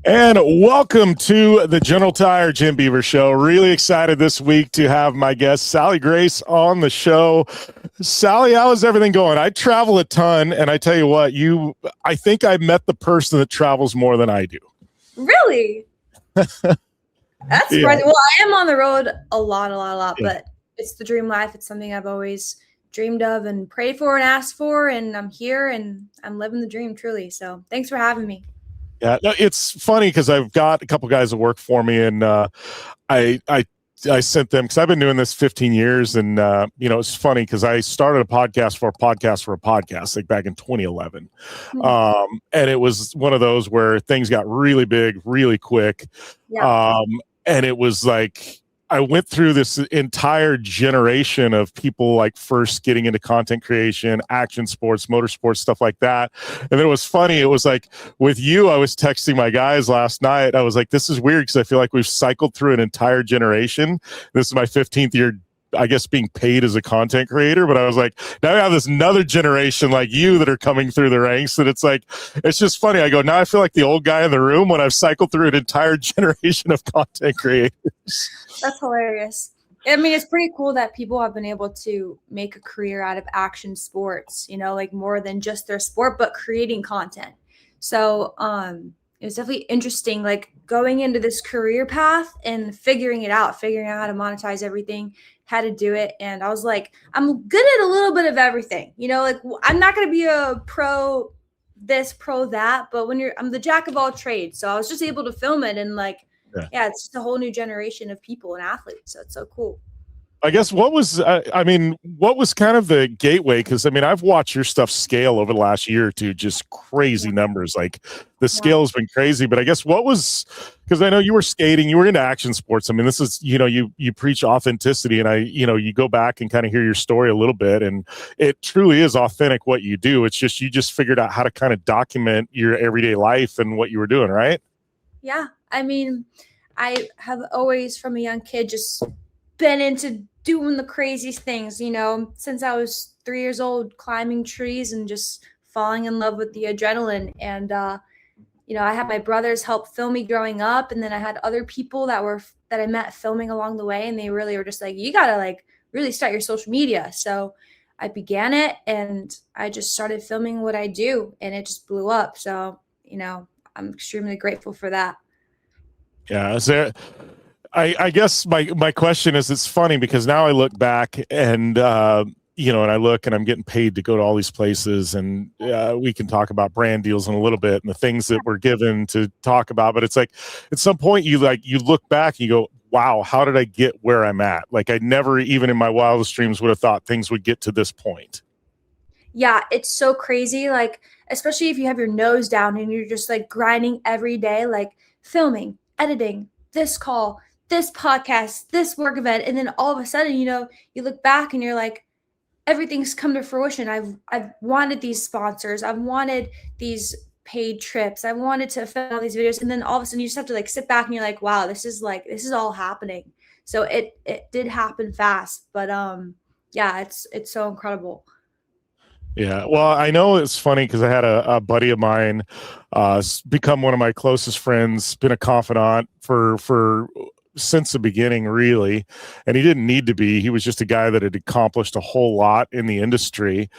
And welcome to the General Tire Jim Beaver Show. Really excited this week to have my guest, Sallie Grace, on the show. Sallie, how is everything going? I travel a ton, and I tell you what, I think I met the person that travels more than I do. Really? That's surprising. Yeah. Well, I am on the road a lot, Yeah. but it's the dream life. It's something I've always dreamed of and prayed for and asked for, and I'm here and I'm living the dream truly. So thanks for having me. Yeah, no, it's funny because I've got a couple guys that work for me, and I sent them because I've been doing this 15 years, and it's funny because I started a podcast for a podcast like back in 2011, and it was one of those where things got really big, really quick, Yeah. and it was like I went through this entire generation of people like first getting into content creation, action sports, motorsports, stuff like that. And then it was funny. It was like with you, I was texting my guys last night. I was like, this is weird because I feel like we've cycled through an entire generation. This is my 15th year, I guess, being paid as a content creator, but I was like, now I have this another generation like you that are coming through the ranks, and it's like, it's just funny. I go, now I feel like the old guy in the room when I've cycled through an entire generation of content creators. That's hilarious. I mean, it's pretty cool that people have been able to make a career out of action sports, like more than just their sport, but creating content. So, it was definitely interesting, like going into this career path and figuring out how to monetize everything, how to do it. And I was like, I'm good at a little bit of everything, like I'm not going to be a pro this, pro that, but I'm the jack of all trades. So I was just able to film it and yeah, it's just a whole new generation of people and athletes. So it's so cool. I guess what was kind of the gateway? Because I've watched your stuff scale over the last year or two, just crazy numbers. Like the scale has been crazy. But I guess what was, because I know you were skating, you were into action sports. This is, you preach authenticity, and you go back and kind of hear your story a little bit, and it truly is authentic what you do. It's just you just figured out how to kind of document your everyday life and what you were doing, right? Yeah, I have always, from a young kid, just been into doing the craziest things, since I was 3 years old, climbing trees and just falling in love with the adrenaline. And, I had my brothers help film me growing up. And then I had other people that I met filming along the way. And they really were just like, you got to really start your social media. So I began it and I just started filming what I do, and it just blew up. So, I'm extremely grateful for that. Yeah. I guess my question is, it's funny because now I look back and, and I look and I'm getting paid to go to all these places, and we can talk about brand deals in a little bit and the things that we're given to talk about. But it's like at some point you look back and you go, wow, how did I get where I'm at? Like I never even in my wildest dreams would have thought things would get to this point. Yeah, it's so crazy. Like, especially if you have your nose down and you're just grinding every day, like filming, editing, this call, this podcast, this work event. And then all of a sudden, you look back and you're like, everything's come to fruition. I've wanted these sponsors. I've wanted these paid trips. I wanted to film all these videos. And then all of a sudden you just have to sit back and you're like, wow, this is all happening. So it did happen fast, but yeah, it's so incredible. Yeah, well, I know it's funny because I had a buddy of mine become one of my closest friends, been a confidant for since the beginning, really. And he didn't need to be. He was just a guy that had accomplished a whole lot in the industry.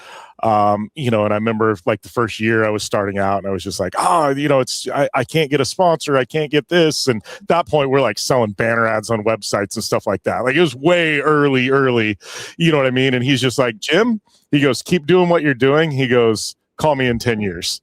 And I remember like the first year I was starting out and I was just like, I can't get a sponsor. I can't get this. And at that point, we're like selling banner ads on websites and stuff like that. Like it was way early, you know what I mean? And he's just like, Jim, he goes, keep doing what you're doing. He goes, call me in 10 years.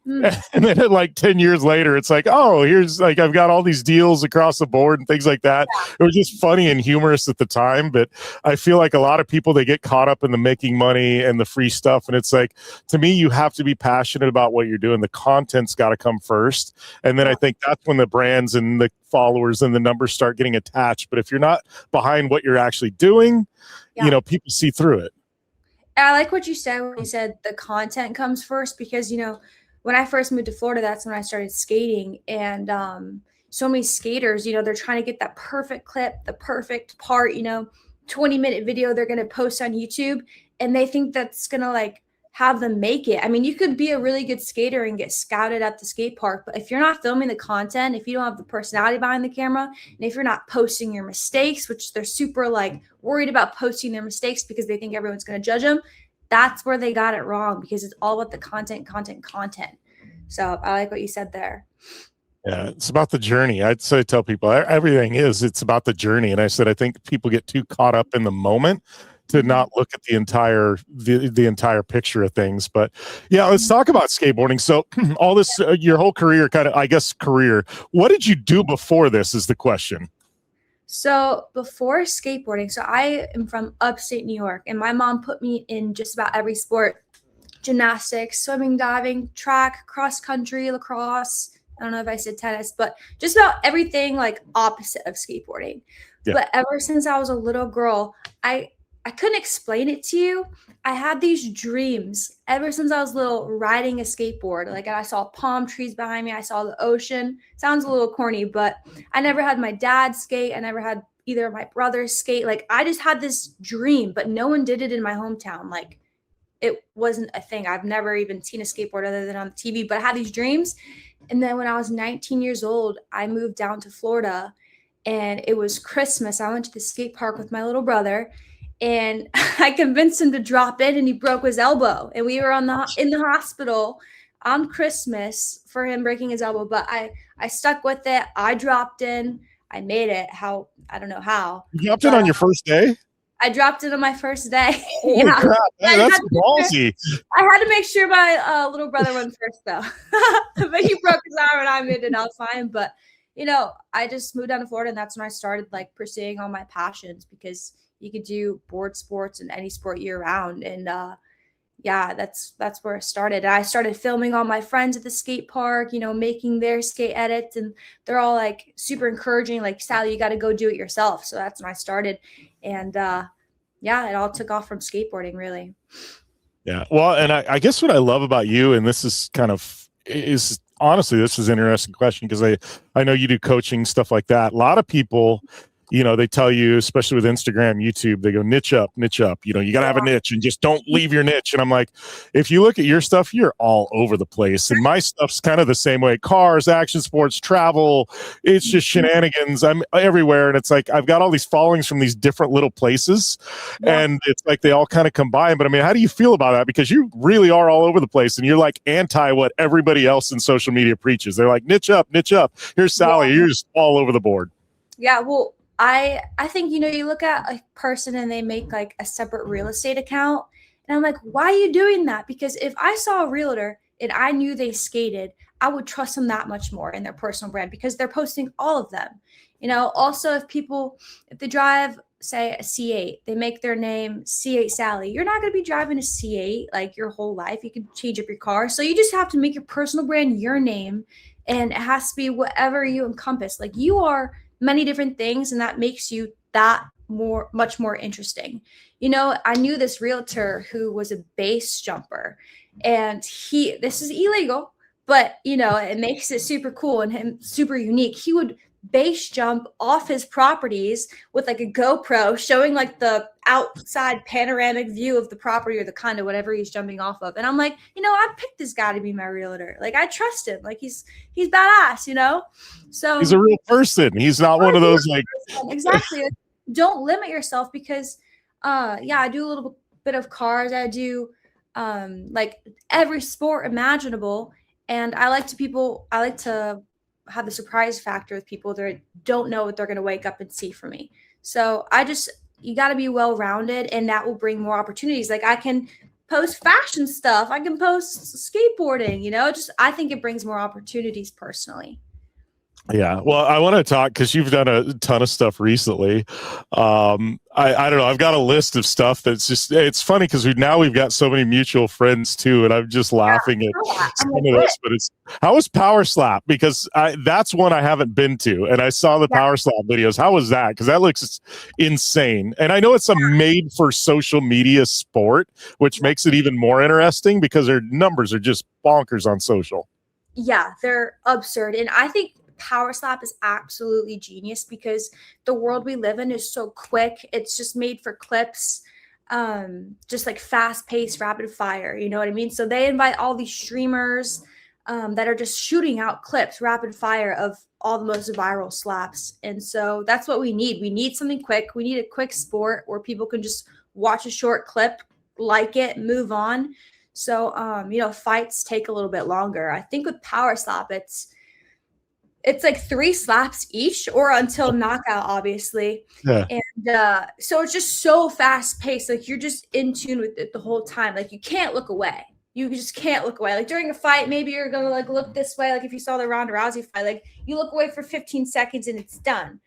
And then like 10 years later, it's like, oh, here's like, I've got all these deals across the board and things like that. It was just funny and humorous at the time. But I feel like a lot of people, they get caught up in the making money and the free stuff. And it's like, to me, you have to be passionate about what you're doing. The content's got to come first. And then I think that's when the brands and the followers and the numbers start getting attached. But if you're not behind what you're actually doing, people see through it. I like what you said when you said the content comes first, because, when I first moved to Florida, that's when I started skating. And so many skaters, they're trying to get that perfect clip, the perfect part, 20-minute video they're going to post on YouTube. And they think that's going to have them make it. I mean, you could be a really good skater and get scouted at the skate park, but if you're not filming the content, if you don't have the personality behind the camera, and if you're not posting your mistakes, which they're super like worried about posting their mistakes because they think everyone's going to judge them, that's where they got it wrong, because it's all about the content. So I like what you said there. Yeah, it's about the journey. I'd say tell people everything it's about the journey. And I said I think people get too caught up in the moment to not look at the entire picture of things. But yeah, let's talk about skateboarding. So all this, your whole career, career. What did you do before this? Is the question. So before skateboarding, so I am from upstate New York, and my mom put me in just about every sport: gymnastics, swimming, diving, track, cross country, lacrosse. I don't know if I said tennis, but just about everything like opposite of skateboarding. Yeah. But ever since I was a little girl, I couldn't explain it to you. I had these dreams ever since I was little, riding a skateboard. Like, I saw palm trees behind me. I saw the ocean. Sounds a little corny, but I never had my dad skate. I never had either of my brothers skate. Like, I just had this dream, but no one did it in my hometown. Like, it wasn't a thing. I've never even seen a skateboard other than on the TV, but I had these dreams. And then when I was 19 years old, I moved down to Florida, and it was Christmas. I went to the skate park with my little brother, and I convinced him to drop in, and he broke his elbow. And we were in the hospital on Christmas for him breaking his elbow. But I stuck with it. I dropped in. I made it. I don't know how. You dropped in on your first day? I dropped it on my first day. Holy crap. Hey, that's ballsy. I had to make sure my little brother went first, though. But he broke his arm, and I made it out fine. But, I just moved down to Florida, and that's when I started, like, pursuing all my passions, because you could do board sports and any sport year round. And, yeah, that's where it started. I started filming all my friends at the skate park, making their skate edits. And they're all, like, super encouraging, like, Sallie, you got to go do it yourself. So that's when I started. And, yeah, it all took off from skateboarding, really. Yeah. Well, and I guess what I love about you, and this is honestly, this is an interesting question, because I know you do coaching, stuff like that. A lot of people, they tell you, especially with Instagram, YouTube, they go niche up. You got to have a niche, and just don't leave your niche. And I'm like, if you look at your stuff, you're all over the place. And my stuff's kind of the same way: cars, action sports, travel. It's just shenanigans. I'm everywhere. And it's like, I've got all these followings from these different little places. Yeah. And it's like they all kind of combine. But I mean, how do you feel about that? Because you really are all over the place, and you're like anti what everybody else in social media preaches. They're like, niche up. Here's Sallie. Yeah. You're just all over the board. Yeah. Well, I think, you look at a person and they make like a separate real estate account, and I'm like, why are you doing that? Because if I saw a realtor and I knew they skated, I would trust them that much more in their personal brand, because they're posting all of them. Also, if they drive, say, a C8, they make their name C8 Sallie. You're not going to be driving a C8 like your whole life. You could change up your car. So you just have to make your personal brand your name, and it has to be whatever you encompass. Like, you are many different things, and that makes you much more interesting. I knew this realtor who was a base jumper, and this is illegal, but it makes it super cool and him super unique. He would base jump off his properties with like a GoPro, showing like the outside panoramic view of the property or the condo, whatever he's jumping off of. And I'm like, I picked this guy to be my realtor. Like, I trust him. Like, he's badass, So he's a real person. He's not one of those like exactly. Don't limit yourself, because I do a little bit of cars. I do like every sport imaginable, and I like to have the surprise factor with people that don't know what they're going to wake up and see from me. So you got to be well-rounded, and that will bring more opportunities. Like, I can post fashion stuff. I can post skateboarding, I think it brings more opportunities personally. Yeah. Well, I want to talk, because you've done a ton of stuff recently. I don't know. I've got a list of stuff that's just, it's funny because we've got so many mutual friends too. And I'm just laughing at some of this, but how was Power Slap? Because that's one I haven't been to. And I saw the Power Slap videos. How was that? Because that looks insane. And I know it's a made for social media sport, which makes it even more interesting, because their numbers are just bonkers on social. Yeah, they're absurd. And I think Power Slap is absolutely genius, because the world we live in is so quick. It's just made for clips. just like fast paced, rapid fire. You know what I mean? So they invite all these streamers that are just shooting out clips, rapid fire of all the most viral slaps. And so that's what we need. We need something quick. We need a quick sport where people can just watch a short clip, like it, move on. So, fights take a little bit longer. I think with power slap, it's like 3 slaps each or until knockout, obviously. Yeah. And so it's just so fast paced. Like you're just in tune with it the whole time. Like you can't look away. You just can't look away. Like during a fight, maybe you're going to like look this way. Like if you saw the Ronda Rousey fight, like you look away for 15 seconds and it's done.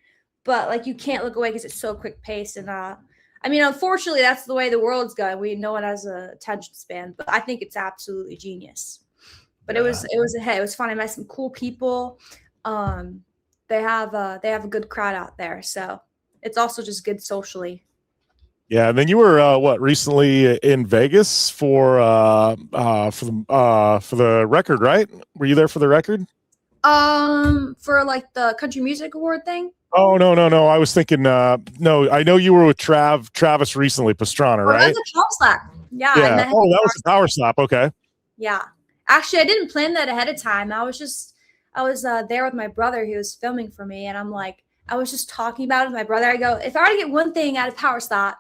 But like you can't look away because it's so quick paced. And unfortunately, that's the way the world's going. No one has a attention span, but I think it's absolutely genius. But it was fun. I met some cool people. They have a good crowd out there, so it's also just good socially. Yeah, and then you were recently in Vegas for the record, right? Were you there for the record? For like the country music award thing. Oh no. I was thinking no, I know you were with Travis recently, Pastrana, right? That was a power slap. Yeah. Yeah. That was a power slap. Okay. Yeah. Actually, I didn't plan that ahead of time. I was there with my brother. He was filming for me, and I was just talking about it with my brother. I go, if I were to get one thing out of power slap,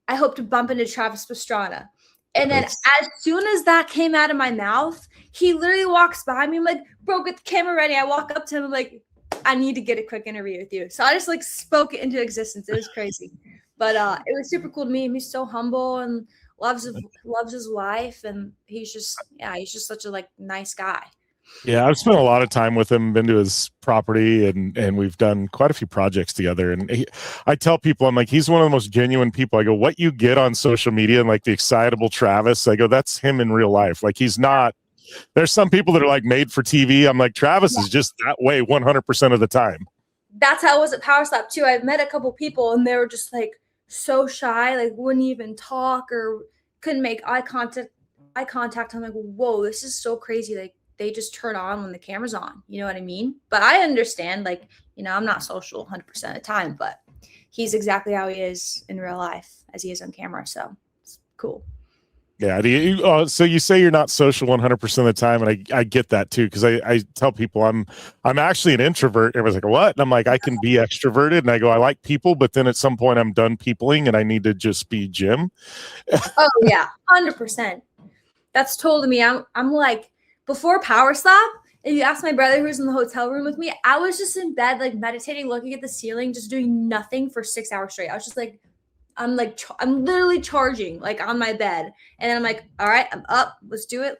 I hope to bump into Travis Pastrana. And then as soon as that came out of my mouth, he literally walks by me. I'm like, bro, get the camera ready. I walk up to him. I'm like, I need to get a quick interview with you. So I just like spoke it into existence. It was crazy. But it was super cool to meet him. He's so humble and loves his wife. And he's just such a like nice guy. Yeah, I've spent a lot of time with him, been to his property, and we've done quite a few projects together. And I tell people, I'm like, he's one of the most genuine people. I go, what you get on social media and like the excitable Travis, I go, that's him in real life. Like he's not, there's some people that are like made for TV. I'm like, Travis is just that way 100% of the time. That's how it was at Power Slap too. I met a couple people and they were just like so shy, like wouldn't even talk or couldn't make eye contact. I'm like, whoa, this is so crazy. Like, they just turn on when the camera's on. You know what I mean? But I understand, like, I'm not social 100% of the time, but he's exactly how he is in real life as he is on camera. So it's cool. Yeah. So you say you're not social 100% of the time. And I get that too. Cause I tell people I'm actually an introvert. Everybody's like, what? And I'm like, I can be extroverted. And I go, I like people, but then at some point I'm done peopling and I need to just be Jim. Oh yeah. 100%. That's totally me. I'm like, before Power Slap, if you ask my brother who was in the hotel room with me, I was just in bed, like meditating, looking at the ceiling, just doing nothing for 6 hours straight. I was just like, I'm literally charging, like on my bed. And then I'm like, all right, I'm up. Let's do it.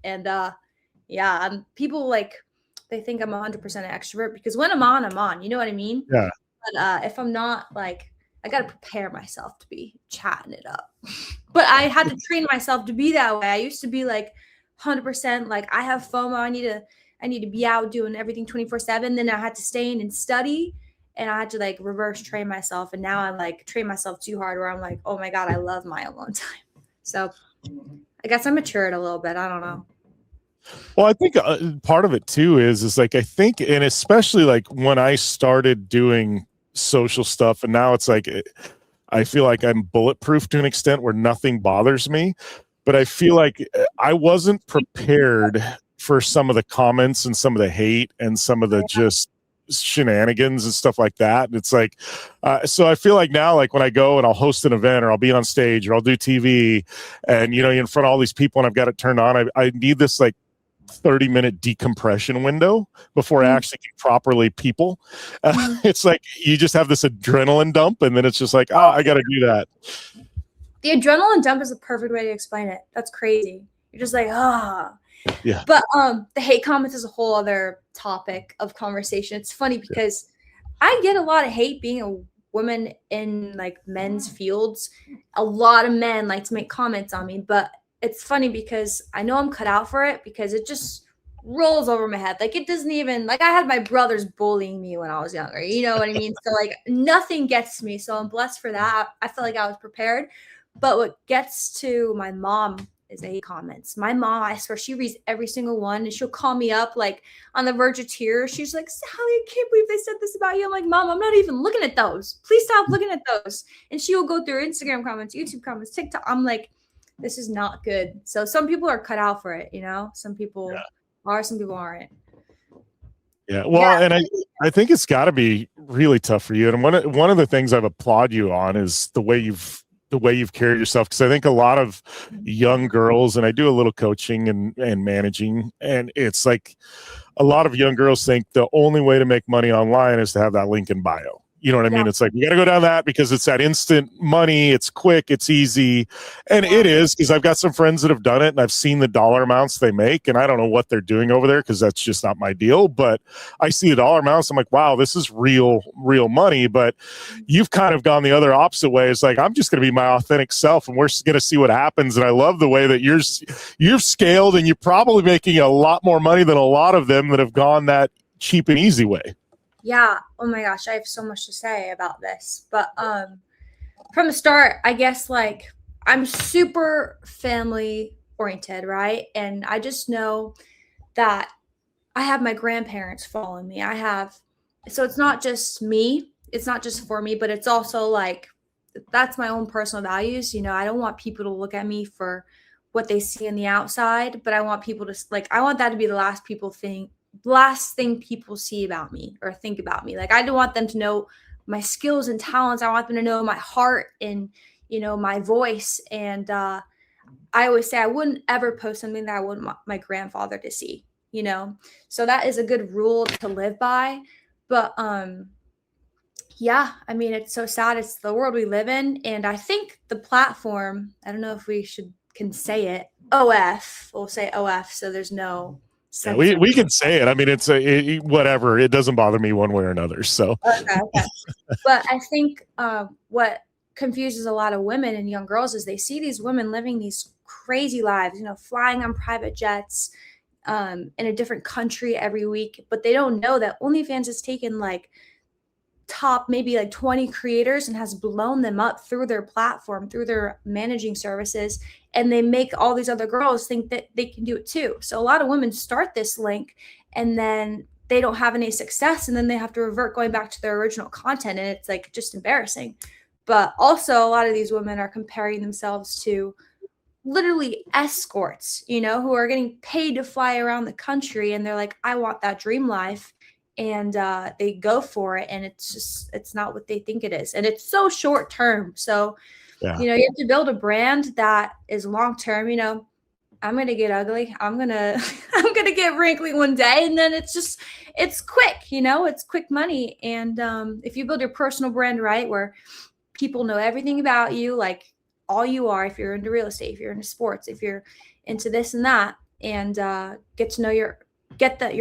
And people like, they think I'm 100% an extrovert because when I'm on, you know what I mean? Yeah. But if I'm not, like, I got to prepare myself to be chatting it up. But I had to train myself to be that way. I used to be like, 100% like I have FOMO. I need to be out doing everything 24/7. Then I had to stay in and study, and I had to like reverse train myself. And now I like train myself too hard where I'm like, oh my God, I love my alone time. So I guess I matured a little bit. I don't know. Well, I think part of it too is like, I think, and especially like when I started doing social stuff and now it's like, I feel like I'm bulletproof to an extent where nothing bothers me. But I feel like I wasn't prepared for some of the comments and some of the hate and some of the just shenanigans and stuff like that. And it's like, so I feel like now, like when I go and I'll host an event or I'll be on stage or I'll do TV and, in front of all these people and I've got it turned on, I need this like 30-minute decompression window before I actually can properly people. It's like you just have this adrenaline dump and then it's just like, I got to do that. The adrenaline dump is a perfect way to explain it. That's crazy. You're just like, Yeah. But the hate comments is a whole other topic of conversation. It's funny because I get a lot of hate being a woman in like men's fields. A lot of men like to make comments on me, but it's funny because I know I'm cut out for it because it just rolls over my head. Like it doesn't even, like I had my brothers bullying me when I was younger. You know what I mean? So like nothing gets to me. So I'm blessed for that. I feel like I was prepared. But what gets to my mom is the hate comments. My mom, I swear, she reads every single one, and she'll call me up like on the verge of tears. She's like, Sallie, I can't believe they said this about you. I'm like, Mom, I'm not even looking at those. Please stop looking at those. And she will go through Instagram comments, YouTube comments, TikTok. I'm like, this is not good. So some people are cut out for it, you know? Some people are, some people aren't. Yeah. Well, and I think it's got to be really tough for you. And one of the things I've applaud you on is the way you've carried yourself. Cause I think a lot of young girls, and I do a little coaching and managing, and it's like a lot of young girls think the only way to make money online is to have that link in bio. You know what I mean? It's like, you got to go down that because it's that instant money. It's quick. It's easy. And it is, because I've got some friends that have done it and I've seen the dollar amounts they make. And I don't know what they're doing over there because that's just not my deal. But I see the dollar amounts. I'm like, wow, this is real money. But you've kind of gone the other opposite way. It's like, I'm just going to be my authentic self and we're going to see what happens. And I love the way that you've scaled and you're probably making a lot more money than a lot of them that have gone that cheap and easy way. Yeah. Oh my gosh, I have so much to say about this. But from the start, I guess like I'm super family oriented, right? And I just know that I have my grandparents following me. So it's not just me. It's not just for me, but it's also like that's my own personal values. You know, I don't want people to look at me for what they see on the outside, but I want people to I want that to be the last thing people see about me or think about me. Like, I don't want them to know my skills and talents. I want them to know my heart and, you know, my voice. And I always say I wouldn't ever post something that I wouldn't want my grandfather to see, you know? So that is a good rule to live by. But yeah, I mean, it's so sad. It's the world we live in. And I think the platform, I don't know if we can say it, OF, we'll say OF. So there's no, yeah, we can say it. I mean, it's whatever. It doesn't bother me one way or another. So, okay. But I think what confuses a lot of women and young girls is they see these women living these crazy lives, you know, flying on private jets in a different country every week. But they don't know that OnlyFans has taken like top maybe like 20 creators and has blown them up through their platform, through their managing services, and they make all these other girls think that they can do it too. So a lot of women start this link and then they don't have any success, and then they have to revert going back to their original content, and it's like just embarrassing. But also a lot of these women are comparing themselves to literally escorts, you know, who are getting paid to fly around the country, and they're like, I want that dream life. And they go for it, and it's not what they think it is, and it's so short term. So you know, you have to build a brand that is long term. You know, I'm gonna get ugly, I'm gonna get wrinkly one day, and then it's quick, you know, it's quick money. And if you build your personal brand right, where people know everything about you, like all you are, if you're into real estate, if you're into sports, if you're into this and that, and get to know your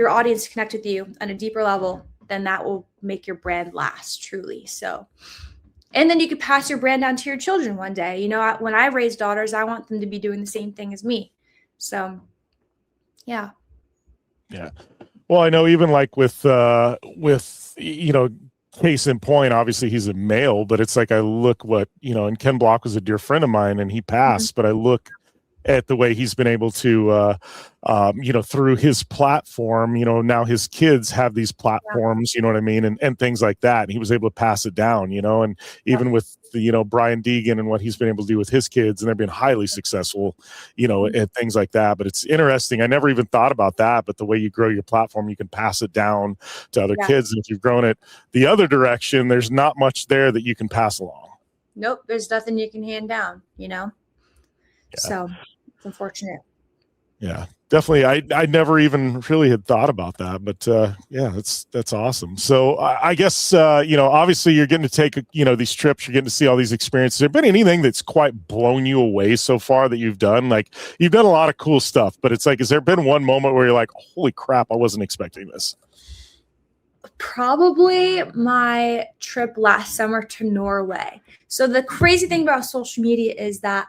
audience to connect with you on a deeper level, then that will make your brand last truly. So, and then you could pass your brand down to your children one day. You know, when I raise daughters, I want them to be doing the same thing as me. So, yeah. Yeah. Well, I know even like with, you know, case in point, obviously he's a male, but it's like, I look and Ken Block was a dear friend of mine and he passed, but I look at the way he's been able to, you know, through his platform, you know, now his kids have these platforms, you know what I mean? And things like that. And he was able to pass it down, you know, and even with the, you know, Brian Deegan and what he's been able to do with his kids, and they're being highly successful, you know, and things like that. But it's interesting. I never even thought about that, but the way you grow your platform, you can pass it down to other kids. And if you've grown it the other direction, there's not much there that you can pass along. Nope. There's nothing you can hand down, you know? So it's unfortunate. Yeah, definitely. I never even really had thought about that, but yeah, that's awesome. So I guess you know, obviously you're getting to take you know, these trips, you're getting to see all these experiences. Has there been anything that's quite blown you away so far that you've done? Like, you've done a lot of cool stuff, but it's like, has there been one moment where you're like, holy crap, I wasn't expecting this? Probably my trip last summer to Norway. So the crazy thing about social media is that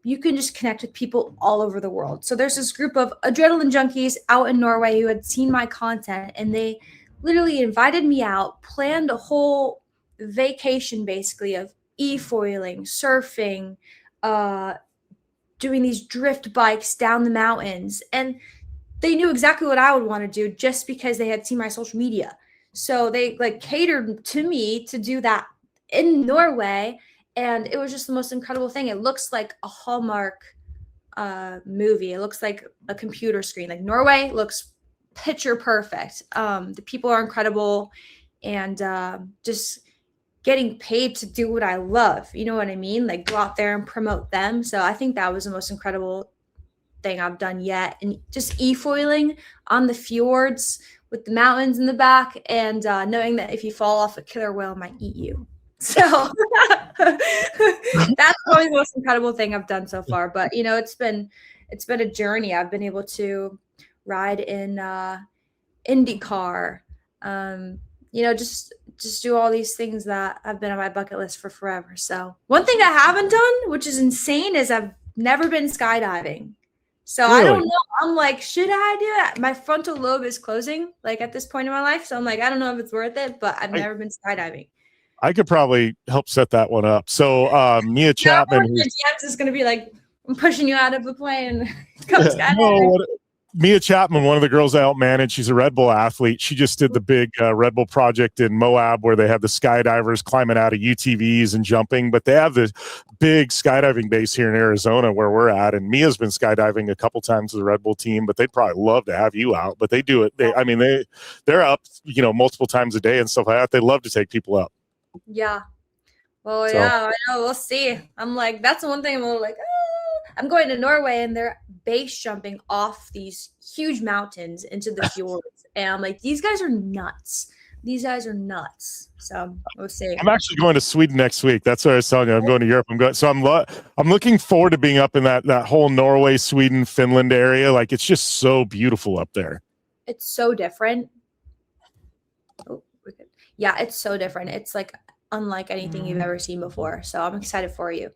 you can just connect with people all over the world. So there's this group of adrenaline junkies out in Norway who had seen my content, and they literally invited me out, planned a whole vacation basically of e-foiling, surfing, doing these drift bikes down the mountains. And they knew exactly what I would want to do just because they had seen my social media. So they like catered to me to do that in Norway. And it was just the most incredible thing. It looks like a Hallmark movie. It looks like a computer screen. Like Norway looks picture perfect. The people are incredible, and just getting paid to do what I love. You know what I mean? Like go out there and promote them. So I think that was the most incredible thing I've done yet. And just e-foiling on the fjords with the mountains in the back, and knowing that if you fall off, a killer whale might eat you. So that's probably the most incredible thing I've done so far. But you know, it's been a journey. I've been able to ride in IndyCar, you know, just do all these things that have been on my bucket list for forever. So one thing I haven't done, which is insane, is I've never been skydiving. So Really? I don't know. I'm like, should I do it? My frontal lobe is closing, like at this point in my life. So I'm like, I don't know if it's worth it, but I've never been skydiving. I could probably help set that one up. So Mia Chapman, is going to be like, I'm pushing you out of the plane. Come Mia Chapman, one of the girls I help manage, she's a Red Bull athlete. She just did the big Red Bull project in Moab where they have the skydivers climbing out of UTVs and jumping. But they have this big skydiving base here in Arizona where we're at. And Mia's been skydiving a couple times with the Red Bull team, but they'd probably love to have you out. But they do it. They're up, you know, multiple times a day and stuff like that. They love to take people up. Yeah. Well, so, yeah, I know. We'll see. I'm like, that's the one thing I'm a little like, I'm going to Norway and they're base jumping off these huge mountains into the fjords. And I'm like, these guys are nuts. These guys are nuts. So we'll see. I'm actually going to Sweden next week. That's what I was telling you. I'm going to Europe. I'm looking forward to being up in that whole Norway, Sweden, Finland area. Like, it's just so beautiful up there. It's so different. Oh, yeah, it's so different. It's like unlike anything you've ever seen before. So I'm excited for you.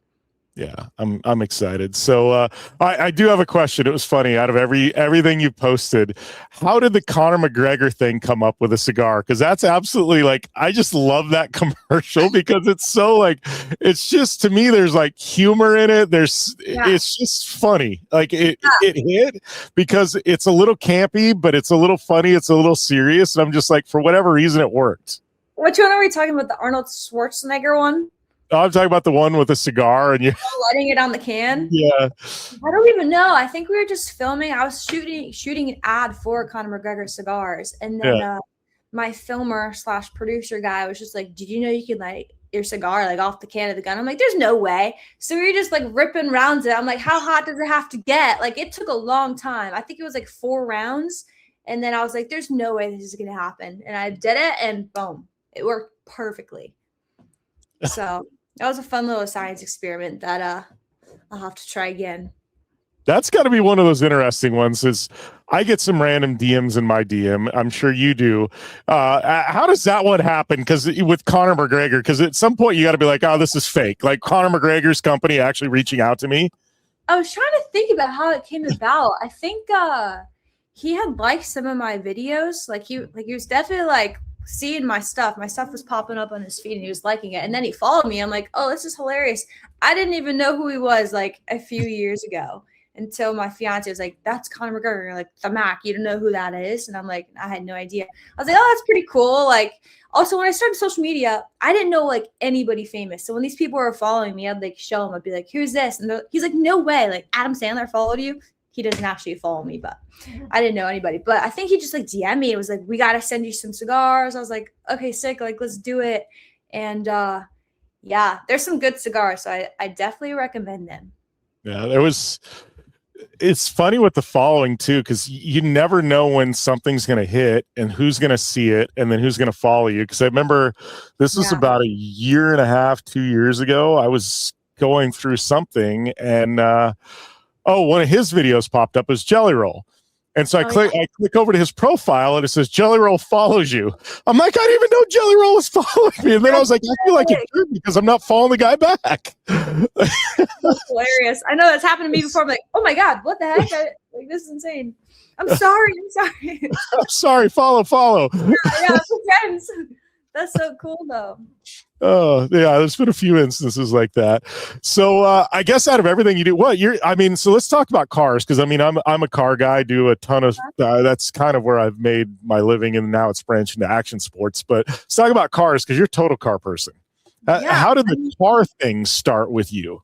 Yeah, I'm excited. So I do have a question. It was funny. Out of everything you posted, how did the Conor McGregor thing come up with a cigar? Because that's absolutely like, I just love that commercial because it's so like, it's just, to me, there's like humor in it. It's just funny. Like it hit because it's a little campy, but it's a little funny. It's a little serious. And I'm just like, for whatever reason, it worked. Which one are we talking about? The Arnold Schwarzenegger one? I'm talking about the one with a cigar and you're lighting it on the can. Yeah. I don't even know. I think we were just filming. I was shooting an ad for Conor McGregor cigars. And then my filmer / producer guy was just like, did you know you could light your cigar like off the can of the gun? I'm like, there's no way. So we were just like ripping rounds it. I'm like, how hot does it have to get? Like it took a long time. I think it was like 4 rounds. And then I was like, there's no way this is going to happen. And I did it and boom, it worked perfectly. So that was a fun little science experiment that I'll have to try again. That's got to be one of those interesting ones. Is I get some random DMs in my DM. I'm sure you do. How does that one happen? Because with Conor McGregor, because at some point you got to be like, oh, this is fake. Like Conor McGregor's company actually reaching out to me. I was trying to think about how it came about. I think he had liked some of my videos. Like he was definitely like seeing my stuff was popping up on his feed and he was liking it, and then he followed me. I'm like, oh, this is hilarious. I didn't even know who he was like a few years ago until my fiance was like, that's Conor McGregor, like the Mac, you don't know who that is? And I'm like, I had no idea. I was like, oh, that's pretty cool. Like also when I started social media, I didn't know like anybody famous. So when these people were following me, I'd like show them, I'd be like, who's this? And he's like, no way, like Adam Sandler followed you. He doesn't actually follow me, but I didn't know anybody. But I think he just like DM'd me. It was like, we got to send you some cigars. I was like, okay, sick. Like, let's do it. And yeah, there's some good cigars. So I definitely recommend them. Yeah, it's funny with the following too, because you never know when something's going to hit and who's going to see it and then who's going to follow you. Because I remember this was about 1.5 years, 2 years ago. I was going through something and one of his videos popped up as Jelly Roll. And so I click over to his profile and it says Jelly Roll follows you. I'm like, I didn't even know Jelly Roll was following me. And then I was like, I feel like it's true because I'm not following the guy back. That's hilarious. I know that's happened to me before. I'm like, oh my God, what the heck? Like, this is insane. I'm sorry. I'm sorry. Follow. Yeah, we're friends. That's so cool though. Oh, yeah, there's been a few instances like that. So I guess out of everything you do, so let's talk about cars, because I mean, I'm a car guy, do a ton of that's kind of where I've made my living, and now it's branched into action sports. But let's talk about cars, because you're a total car person. Yeah. How did the car thing start with you?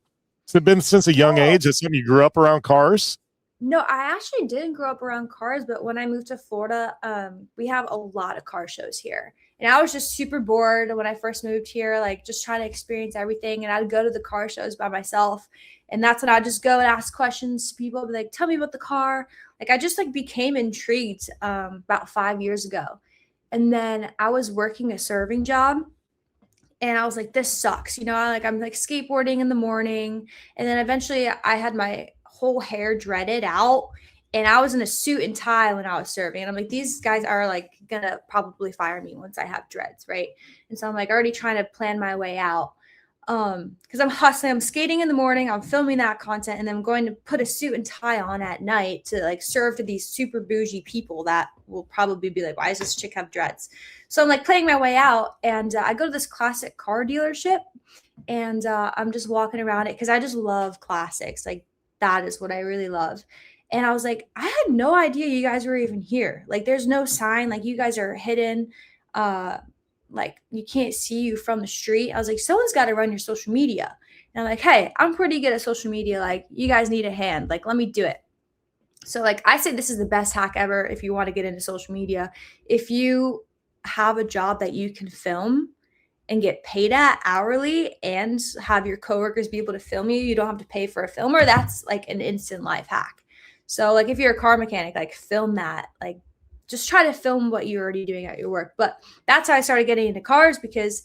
Has it been since a young age? Is something you grew up around cars? No, I actually didn't grow up around cars, but when I moved to Florida, we have a lot of car shows here. And I was just super bored when I first moved here, like just trying to experience everything. And I'd go to the car shows by myself. And that's when I'd just go and ask questions to people, be like, tell me about the car. Like I just like became intrigued about 5 years ago. And then I was working a serving job and I was like, this sucks. I'm like skateboarding in the morning. And then eventually I had my whole hair dreaded out and I was in a suit and tie when I was serving. And I'm like, these guys are like gonna probably fire me once I have dreads, right? And so I'm like already trying to plan my way out. Because I'm hustling, I'm skating in the morning, I'm filming that content, and then I'm going to put a suit and tie on at night to like serve to these super bougie people that will probably be like, why does this chick have dreads? So I'm like playing my way out, and I go to this classic car dealership, and I'm just walking around it because I just love classics. Like that is what I really love. And I was like, I had no idea you guys were even here. Like there's no sign, like you guys are hidden. Like you can't see you from the street. I was like, someone's got to run your social media. And I'm like, hey, I'm pretty good at social media. Like you guys need a hand. Like, let me do it. So like I say this is the best hack ever if you want to get into social media. If you have a job that you can film and get paid at hourly and have your coworkers be able to film you, you don't have to pay for a filmer. That's like an instant life hack. So like if you're a car mechanic, like film that. Like just try to film what you're already doing at your work. But that's how I started getting into cars because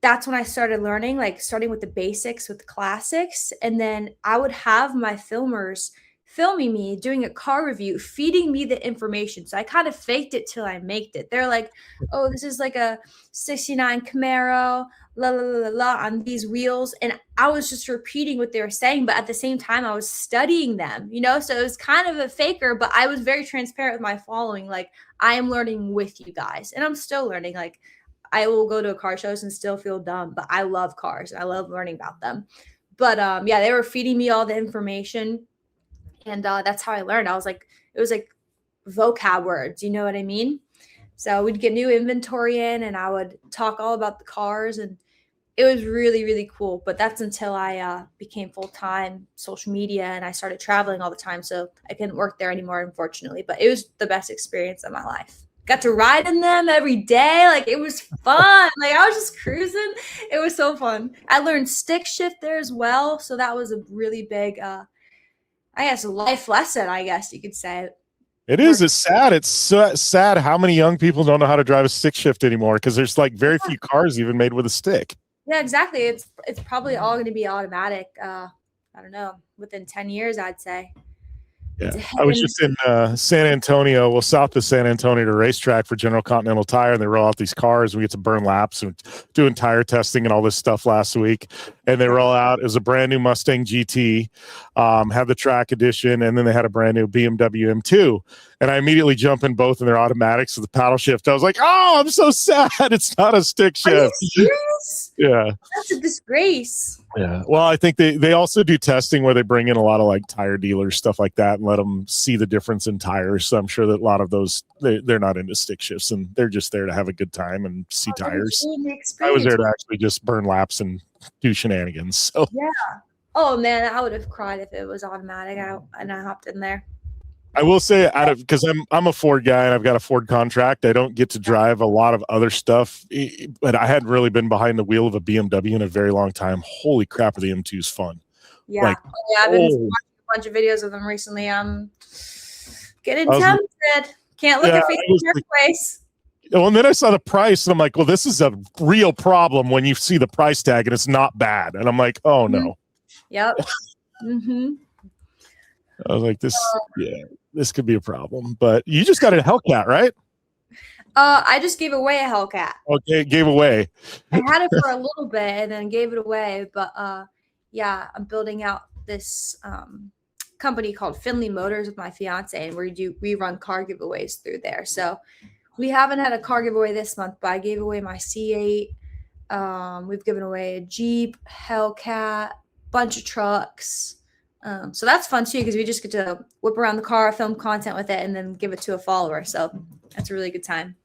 that's when I started learning, like starting with the basics, with the classics. And then I would have my filmers filming me, doing a car review, feeding me the information. So I kind of faked it till I made it. They're like, oh, this is like a 69 Camaro, la la la la la on these wheels. And I was just repeating what they were saying, but at the same time, I was studying them, So it was kind of a faker, but I was very transparent with my following. Like, I am learning with you guys, and I'm still learning. Like, I will go to car shows and still feel dumb, but I love cars. I love learning about them. But yeah, they were feeding me all the information, and that's how I learned. It was like vocab words, you know what I mean? So we'd get new inventory in, and I would talk all about the cars, and it was really, really cool. But that's until I became full-time social media, and I started traveling all the time, so I couldn't work there anymore, unfortunately. But it was the best experience of my life. Got to ride in them every day. Like it was fun. Like I was just cruising. It was so fun. I learned stick shift there as well. So that was a really big I guess life lesson, I guess you could say. It is. It's sad. It's so sad how many young people don't know how to drive a stick shift anymore because there's like very few cars even made with a stick. Yeah, exactly. It's probably all going to be automatic. I don't know, within 10 years, I'd say. Yeah, I was just in San Antonio, south of San Antonio, to racetrack for General Continental Tire, and they roll out these cars. We get to burn laps and doing tire testing and all this stuff last week. And they roll out, it was a brand new Mustang GT, had the track edition, and then they had a brand new BMW M2. And I immediately jump in both of their automatics with the paddle shift. I was like, oh, I'm so sad. It's not a stick shift. Are you serious? Yeah. That's a disgrace. Yeah. Well, I think they also do testing where they bring in a lot of like tire dealers, stuff like that, and let them see the difference in tires. So I'm sure that a lot of those, they're not into stick shifts and they're just there to have a good time and see tires. I was there to actually just burn laps and do shenanigans. So yeah. Oh man, I would have cried if it was automatic. And I hopped in there. I will say, because I'm a Ford guy and I've got a Ford contract, I don't get to drive a lot of other stuff. But I hadn't really been behind the wheel of a BMW in a very long time. Holy crap, the M2 is fun. Yeah, I've been watching a bunch of videos of them recently. I'm getting tempted. Can't look at Facebook place. Well, and then I saw the price, and I'm like, well, this is a real problem when you see the price tag, and it's not bad. And I'm like, oh, no. Yep. Mm-hmm. I was like, this could be a problem. But you just got a Hellcat, right? I just gave away a Hellcat. Okay, gave away. I had it for a little bit and then gave it away. But yeah, I'm building out this company called Finley Motors with my fiance, and we run car giveaways through there. So We haven't had a car giveaway this month, but I gave away my C8. We've given away a Jeep, Hellcat, bunch of trucks. So that's fun too because we just get to whip around the car, film content with it, and then give it to a follower. So that's a really good time.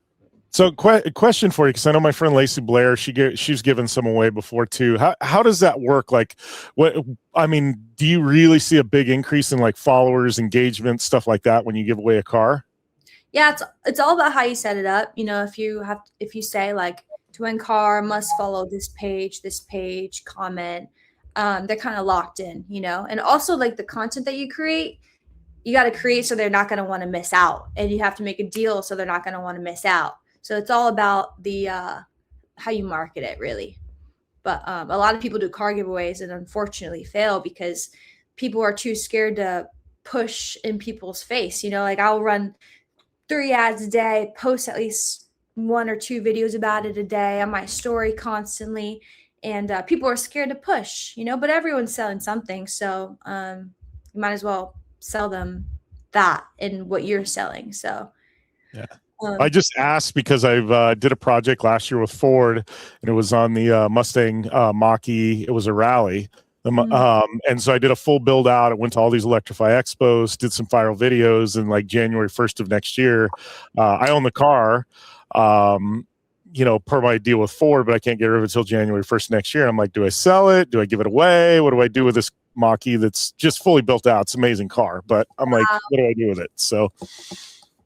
So, question for you, because I know my friend Lacey Blair, she's given some away before too. How does that work? Like, do you really see a big increase in like followers, engagement, stuff like that when you give away a car? Yeah, it's all about how you set it up. If you say like to win car must follow this page, comment, they're kind of locked in, and also like the content that you create, you got to create so they're not going to want to miss out, and you have to make a deal so they're not going to want to miss out. So it's all about the how you market it, really. But a lot of people do car giveaways and unfortunately fail because people are too scared to push in people's face. Like I'll run 3 ads a day, post at least 1 or 2 videos about it a day on my story constantly. And people are scared to push, but everyone's selling something. So you might as well sell them that in what you're selling. So yeah. I just asked because I've did a project last year with Ford, and it was on the Mustang Mach-E. It was a rally. And so I did a full build out. I went to all these Electrify Expos, did some viral videos, and like January 1st of next year, I own the car, per my deal with Ford, but I can't get rid of it until January 1st next year. I'm like, do I sell it? Do I give it away? What do I do with this Mach-E that's just fully built out? It's an amazing car, but I'm like, what do I do with it? So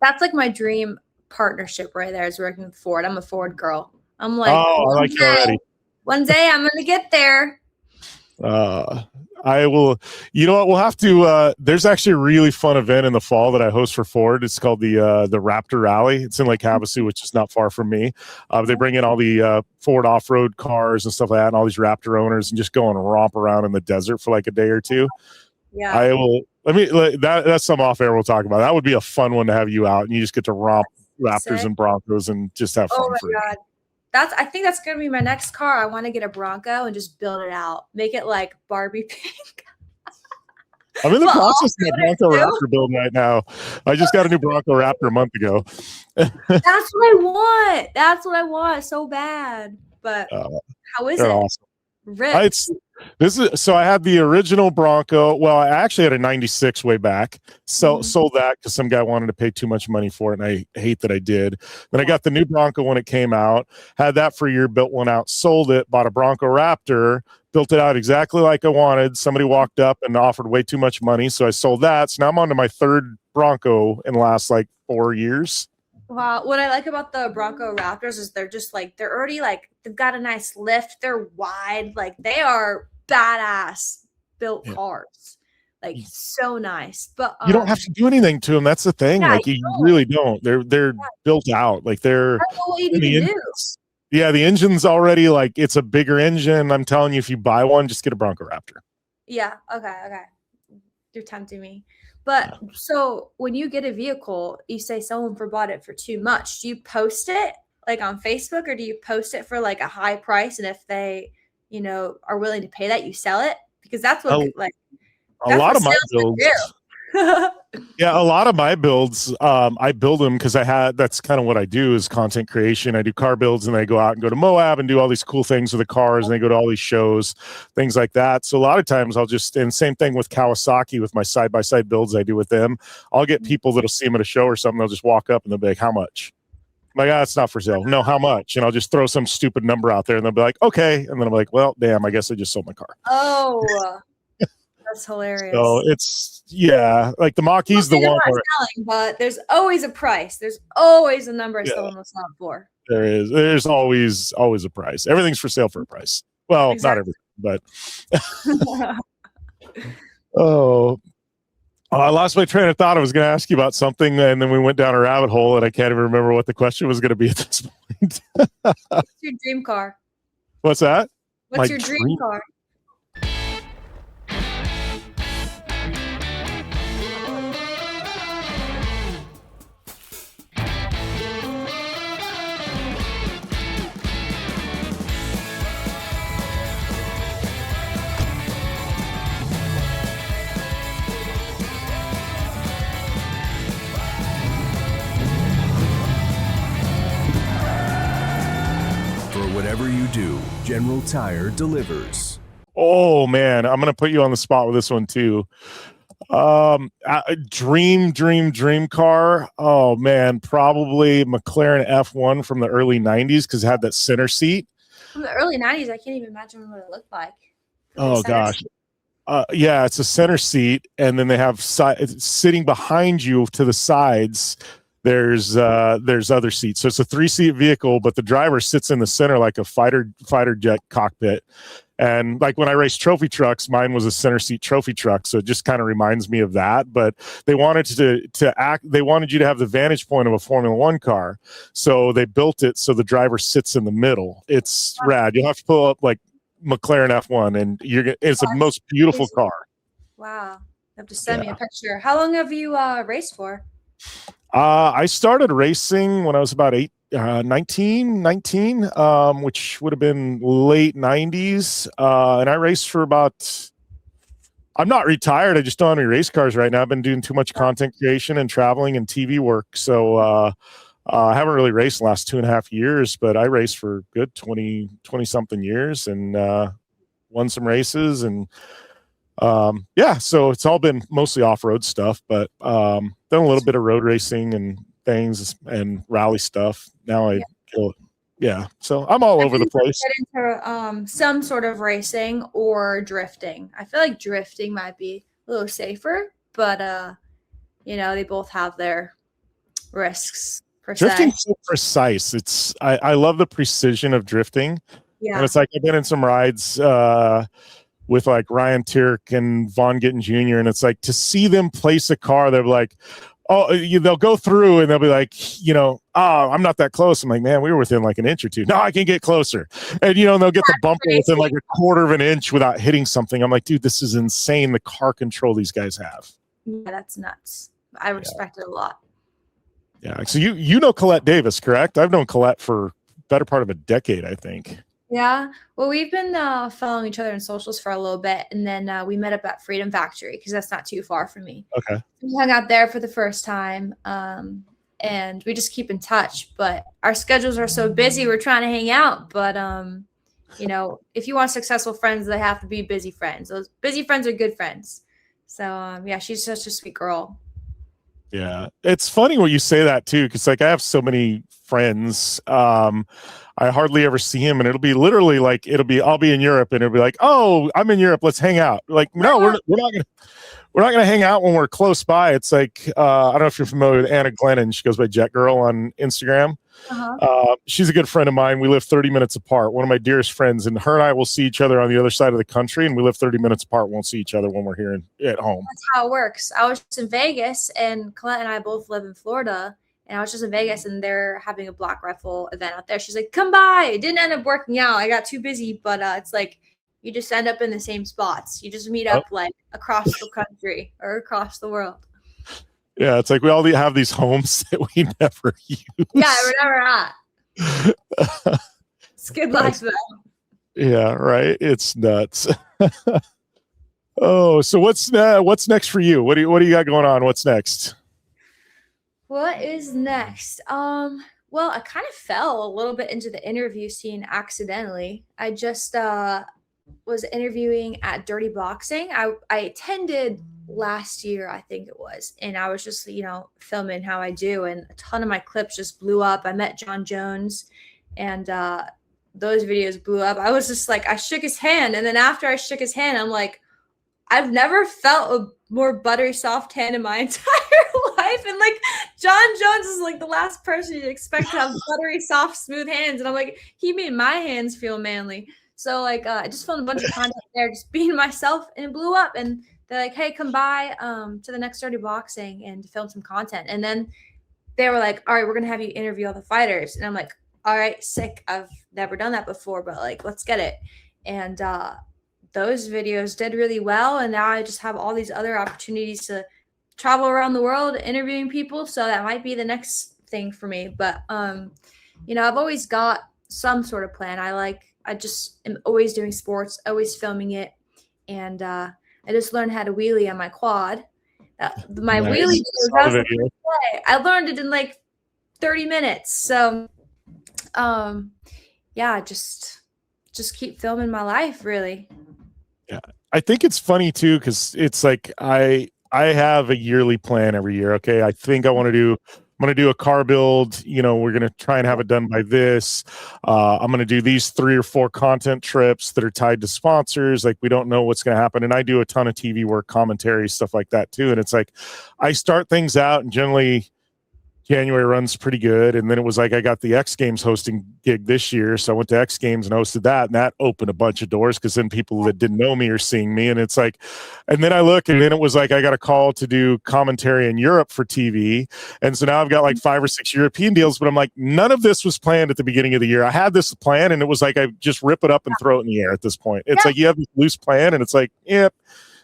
that's like my dream partnership right there, is working with Ford. I'm a Ford girl. I'm like, I like it already. One day I'm gonna get there. I will. You know what? We'll have to. There's actually a really fun event in the fall that I host for Ford. It's called the Raptor Rally. It's in Lake Havasu, which is not far from me. They bring in all the Ford off-road cars and stuff like that, and all these Raptor owners, and just go and romp around in the desert for like a day or two. Yeah, I will. That's some off air we'll talk about. That would be a fun one to have you out, and you just get to romp Raptors and Broncos and just have fun. Oh my God. I think that's gonna be my next car. I want to get a Bronco and just build it out, make it like Barbie pink. I'm in the process of my Bronco Raptor build right now. I just got a new Bronco Raptor a month ago. That's what I want. That's what I want so bad. But how is it? Awesome. So I had the original Bronco. Well, I actually had a 96 way back. Sold that because some guy wanted to pay too much money for it, and I hate that I did. Then I got the new Bronco when it came out, had that for a year, built one out, sold it, bought a Bronco Raptor, built it out exactly like I wanted. Somebody walked up and offered way too much money, so I sold that. So now I'm on to my 3rd Bronco in the last like 4 years. Wow. What I like about the Bronco Raptors is they're just like, they're already like, they've got a nice lift. They're wide. Like they are badass built cars. Like so nice. But you don't have to do anything to them. That's the thing. Yeah, like you really don't. They're built out. Like they're. I don't know what you need to do. Yeah, the engine's already like, it's a bigger engine. I'm telling you, if you buy one, just get a Bronco Raptor. Yeah. Okay. You're tempting me. But so when you get a vehicle, you say someone bought it for too much. Do you post it like on Facebook, or do you post it for like a high price? And if they, are willing to pay that, you sell it? Because that's what a lot of my builds. Yeah, a lot of my builds, I build them because that's kind of what I do is content creation. I do car builds, and I go out and go to Moab and do all these cool things with the cars, and they go to all these shows, things like that. So a lot of times and same thing with Kawasaki with my side-by-side builds I do with them. I'll get people that'll see them at a show or something. They'll just walk up and they'll be like, how much? I'm like, it's not for sale. No, how much? And I'll just throw some stupid number out there, and they'll be like, okay. And then I'm like, well, damn, I guess I just sold my car. Oh, that's hilarious. So it's like the Mach-E's the one where selling, but there's always a price. There's always a number someone will sell for. There is. There's always a price. Everything's for sale for a price. Well, exactly. Not everything, but I lost my train of thought. I was going to ask you about something, and then we went down a rabbit hole, and I can't even remember what the question was going to be at this point. What's your dream car? What's that? What's your dream car? whatever you do, General Tire delivers. Oh man, I'm gonna put you on the spot with this one too. Dream car. Oh man, probably McLaren F1 from the early 90s because it had that center seat. From the early 90s, I can't even imagine what it looked like. Oh gosh. Yeah, it's a center seat, and then they have sitting behind you to the sides. There's other seats, so it's a 3-seat vehicle, but the driver sits in the center like a fighter jet cockpit. And like when I race trophy trucks, mine was a center seat trophy truck, so it just kind of reminds me of that. But they wanted they wanted you to have the vantage point of a Formula One car, so they built it so the driver sits in the middle. It's rad. You'll have to pull up like McLaren F1, and it's the most beautiful car. Wow, you have to send me a picture. How long have you raced for? I started racing when I was about 19, which would have been late 90s. And I raced for about, I'm not retired. I just don't have any race cars right now. I've been doing too much content creation and traveling and TV work. So I haven't really raced the last 2.5 years, but I raced for good 20 something years and won some races. And so it's all been mostly off-road stuff, but done a little bit of road racing and things and rally stuff. Now so I'm all over the place. Get into some sort of racing or drifting. I feel like drifting might be a little safer, but they both have their risks. Drifting's so precise. I love the precision of drifting. Yeah. And it's like I've been in some rides with like Ryan Tierk and Vaughn Gittin Jr. And it's like to see them place a car, they're like, they'll go through and they'll be like, I'm not that close. I'm like, man, we were within like an inch or two. No, I can get closer. And, and they'll get the bumper within like a quarter of an inch without hitting something. I'm like, dude, this is insane. The car control these guys have. Yeah, that's nuts. I respect it a lot. Yeah. So you know Colette Davis, correct? I've known Colette for better part of a decade, I think. Yeah. Well, we've been following each other in socials for a little bit, and then we met up at Freedom Factory because that's not too far from me. Okay. We hung out there for the first time, and we just keep in touch. But our schedules are so busy, we're trying to hang out. But if you want successful friends, they have to be busy friends. Those busy friends are good friends. So she's such a sweet girl. Yeah, it's funny when you say that too, because like I have so many friends. I hardly ever see him, and it'll be literally like I'll be in Europe, and it'll be like, oh, I'm in Europe, let's hang out. Like, no, we're not gonna hang out when we're close by. It's like I don't know if you're familiar with Anna Glennon. She goes by Jet Girl on Instagram. She's a good friend of mine. We live 30 minutes apart. One of my dearest friends, and her and I will see each other on the other side of the country, and we live 30 minutes apart. Won't see each other when we're here at home. That's how it works. I was just in Vegas, and Colette and I both live in Florida. And I was just in Vegas, and they're having a black rifle event out there. She's like, come by. It didn't end up working out. I got too busy, but it's like you just end up in the same spots. You just meet up like across the country or across the world. Yeah, it's like we all have these homes that we never use. Yeah, we're never at. It's good life, though. Yeah, right. It's nuts. Oh, so what's next for you? What do you got going on? What's next? What is next? Well, I kind of fell a little bit into the interview scene accidentally. I just was interviewing at Dirty Boxing. I attended last year, I think it was, and I was just, filming how I do, and a ton of my clips just blew up. I met John Jones, and those videos blew up. I was just like, I shook his hand, and then after I shook his hand, I'm like, I've never felt a more buttery soft hand in my entire life. And like John Jones is like the last person you'd expect to have buttery, soft, smooth hands. And I'm like, he made my hands feel manly. So like I just filmed a bunch of content there, just being myself, and it blew up. And they're like, hey, come by to the next Dirty Boxing and film some content. And then they were like, all right, we're gonna have you interview all the fighters. And I'm like, all right, sick. I've never done that before, but like, let's get it. And those videos did really well, and now I just have all these other opportunities to travel around the world interviewing people, so that might be the next thing for me. But I've always got some sort of plan. I just am always doing sports, always filming it, and I just learned how to wheelie on my quad. My wheelie videos, I learned it in like 30 minutes. So yeah, just keep filming my life, really. Yeah. I think it's funny too, because it's like I have a yearly plan every year. Okay. I think I'm gonna do a car build. We're gonna try and have it done by this. I'm gonna do these 3 or 4 content trips that are tied to sponsors. Like, we don't know what's gonna happen. And I do a ton of TV work, commentary, stuff like that too. And it's like I start things out, and generally January runs pretty good. And then it was like I got the X Games hosting gig this year. So I went to X Games and hosted that. And that opened a bunch of doors, because then people that didn't know me are seeing me. And it's like, and then I look, and then it was like I got a call to do commentary in Europe for TV. And so now I've got like 5 or 6 European deals, but I'm like, none of this was planned at the beginning of the year. I had this plan, and it was like I just rip it up and throw it in the air at this point. It's like you have this loose plan, and it's like, yep,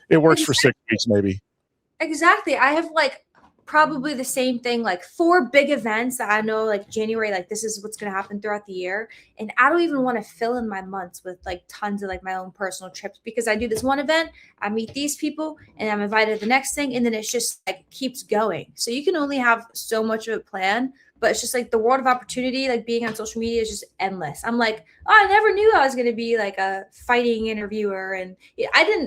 it works for 6 weeks maybe. Exactly. I have like probably the same thing, like 4 big events that I know, like January, like this is what's going to happen throughout the year. And I don't even want to fill in my months with like tons of like my own personal trips, because I do this one event, I meet these people, and I'm invited to the next thing. And then it's just like keeps going. So you can only have so much of a plan, but it's just like the world of opportunity, like being on social media is just endless. I'm like, oh, I never knew I was going to be like a fighting interviewer. And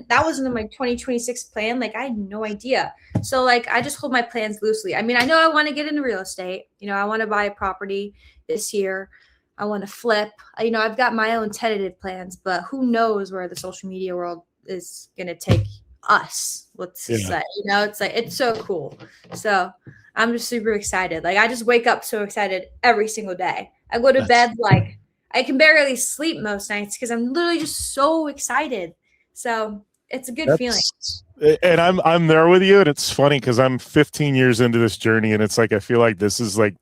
that wasn't in my 2026 plan. Like, I had no idea. So like, I just hold my plans loosely. I mean, I know I want to get into real estate. I want to buy a property this year. I want to flip. I've got my own tentative plans, but who knows where the social media world is going to take us. Let's say, it's like, it's so cool. So I'm just super excited. Like, I just wake up so excited every single day. I go to bed like I can barely sleep most nights, because I'm literally just so excited. So it's a good feeling. And I'm there with you. And it's funny, because I'm 15 years into this journey, and it's like I feel like this is like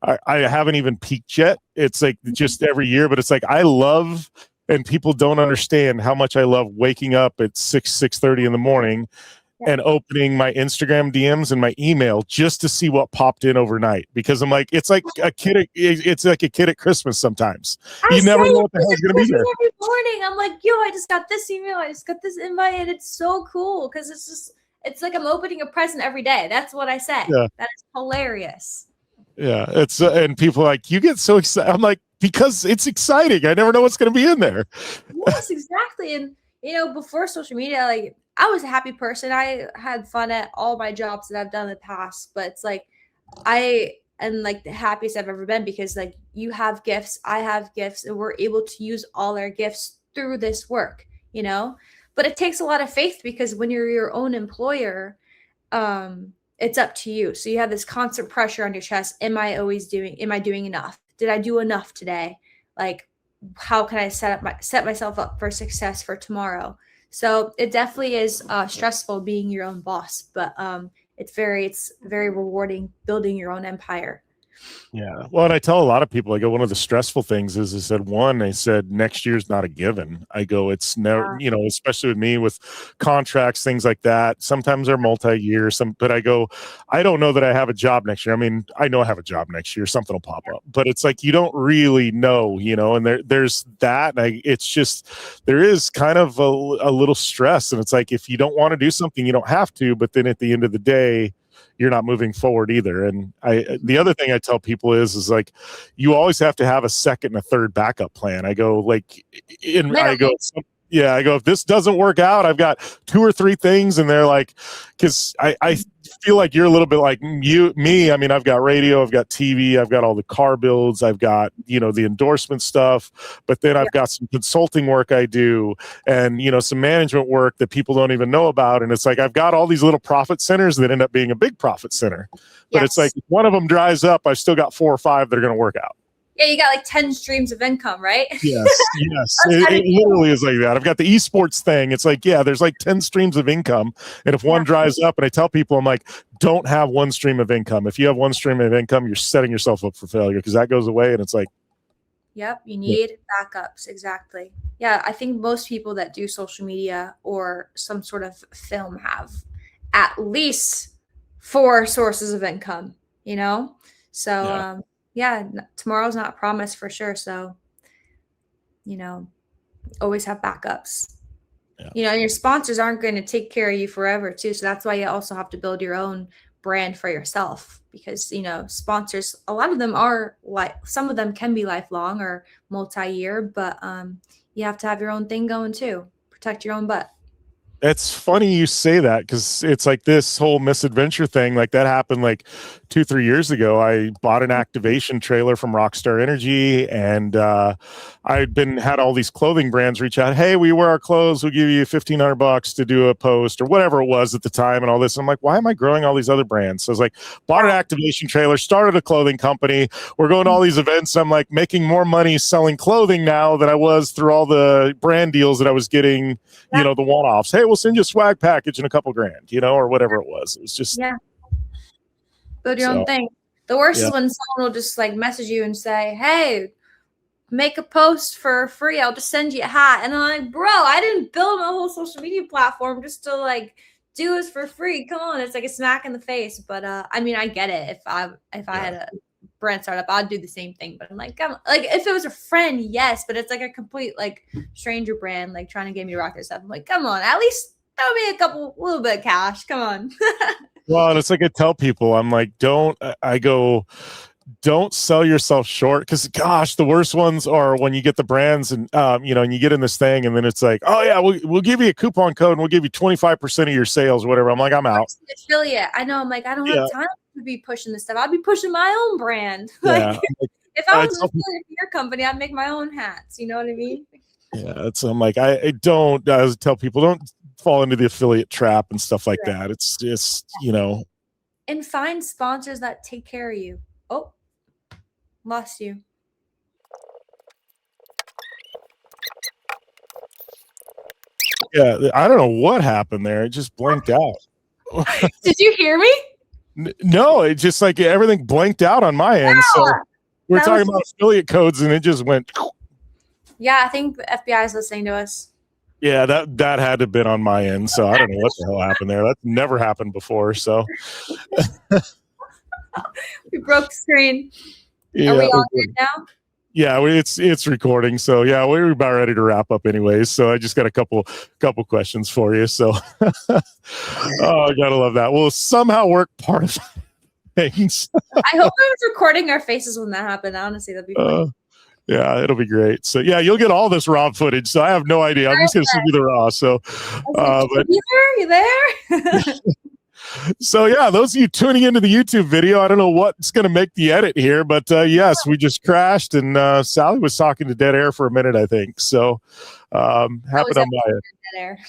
I haven't even peaked yet. It's like just every year, but it's like I love, and people don't understand how much I love waking up at 6:30 in the morning and opening my Instagram DMs and my email just to see what popped in overnight, because I'm like, it's like a kid. It's like a kid at Christmas. Sometimes you never know what the hell's going to be there. Every morning, I'm like, yo, I just got this email. I just got this invite, and it's so cool, because it's like I'm opening a present every day. That's what I say. Yeah. That is hilarious. Yeah, it's and people are like, you get so excited. I'm like, because it's exciting. I never know what's going to be in there. Yes, exactly. And before social media, like, I was a happy person. I had fun at all my jobs that I've done in the past, but it's like I am like the happiest I've ever been, because like you have gifts, I have gifts, and we're able to use all our gifts through this work, But it takes a lot of faith, because when you're your own employer, it's up to you. So you have this constant pressure on your chest. Am I doing enough? Did I do enough today? Like, how can I set myself up for success for tomorrow? So it definitely is stressful being your own boss, but it's very rewarding building your own empire. Yeah. Well, and I tell a lot of people, I go, one of the stressful things is, they said next year's not a given. I go, it's never, especially with me with contracts, things like that. Sometimes they're multi-year, but I go, I don't know that I have a job next year. I mean, I know I have a job next year, something will pop up, but it's like, you don't really know, and there's that. And it's just, there is kind of a little stress. And it's like, if you don't want to do something, you don't have to, but then at the end of the day, you're not moving forward either. And the other thing I tell people is like, you always have to have a second and a third backup plan. I go, like, I go, if this doesn't work out, I've got 2 or 3 things. And they're like, because I feel like you're a little bit like me. I mean, I've got radio, I've got TV, I've got all the car builds, I've got, the endorsement stuff, but then I've got some consulting work I do, and, some management work that people don't even know about. And it's like, I've got all these little profit centers that end up being a big profit center, but it's like, if one of them dries up, I've still got 4 or 5 that are going to work out. Yeah, you got like 10 streams of income, right? Yes. It literally is like that. I've got the esports thing. It's like, there's like 10 streams of income. And if one dries up, and I tell people, I'm like, don't have one stream of income. If you have one stream of income, you're setting yourself up for failure, because that goes away. And it's like, yep, you need backups. Exactly. Yeah, I think most people that do social media or some sort of film have at least 4 sources of income, So, tomorrow's not promised for sure. So, always have backups. And your sponsors aren't going to take care of you forever too. So that's why you also have to build your own brand for yourself, because sponsors, a lot of them are some of them can be lifelong or multi-year, but you have to have your own thing going too. Protect your own butt. It's funny you say that, because it's like this whole misadventure thing, like that happened like 2-3 years ago. I bought an activation trailer from Rockstar Energy, and had all these clothing brands reach out. Hey, we wear our clothes. We'll give you $1,500 to do a post or whatever it was at the time, and all this. I'm like, why am I growing all these other brands? So I was like, bought an activation trailer, started a clothing company. We're going to all these events. I'm like making more money selling clothing now than I was through all the brand deals that I was getting, the one-offs. Hey, we'll send you a swag package and a couple grand, or whatever it was. It was just build your own thing. The worst is when someone will just like message you and say, hey, make a post for free. I'll just send you a hat. And I'm like, bro, I didn't build a whole social media platform just to like do this for free. Come on. It's like a smack in the face. But I mean, I get it. If I had a brand startup, I'd do the same thing. But I'm like, come on. Like if it was a friend, yes, but it's like a complete like stranger brand, like trying to get me to rock their stuff. I'm like, come on, at least throw me a little bit of cash. Come on. Well, and it's like I tell people, I'm like, don't sell yourself short, because gosh, the worst ones are when you get the brands and and you get in this thing, and then it's like, oh yeah, we'll give you a coupon code and we'll give you 25% of your sales, whatever. I'm like, I'm out. Affiliate. I know. I'm like, I don't have time to be pushing this stuff. I'd be pushing my own brand. Like, if I was an affiliate for your company, I'd make my own hats. You know what I mean? Yeah, I'm like, I tell people, don't fall into the affiliate trap and stuff like that. It's just, and find sponsors that take care of you. Oh, lost you. Yeah, I don't know what happened there. It just blanked out. Did you hear me? No, it just like everything blanked out on my end. So we're talking about affiliate codes, and it just went. Yeah, I think the FBI is listening to us. Yeah, that had to have been on my end. So I don't know what the hell happened there. That's never happened before. So we broke the screen. Yeah, are we all good now? Yeah, it's recording. So yeah, we're about ready to wrap up anyways. So I just got a couple questions for you. So I gotta love that. We'll somehow work part of things. I hope it was recording our faces when that happened. Honestly, that'd be funny. Yeah, it'll be great. So yeah, you'll get all this raw footage. So I have no idea. I'm just gonna send you the raw. So but Beaver, you there? So yeah, those of you tuning into the YouTube video, I don't know what's going to make the edit here, but yes, we just crashed, and Sallie was talking to dead air for a minute, I think. So happened on my end. Dead air.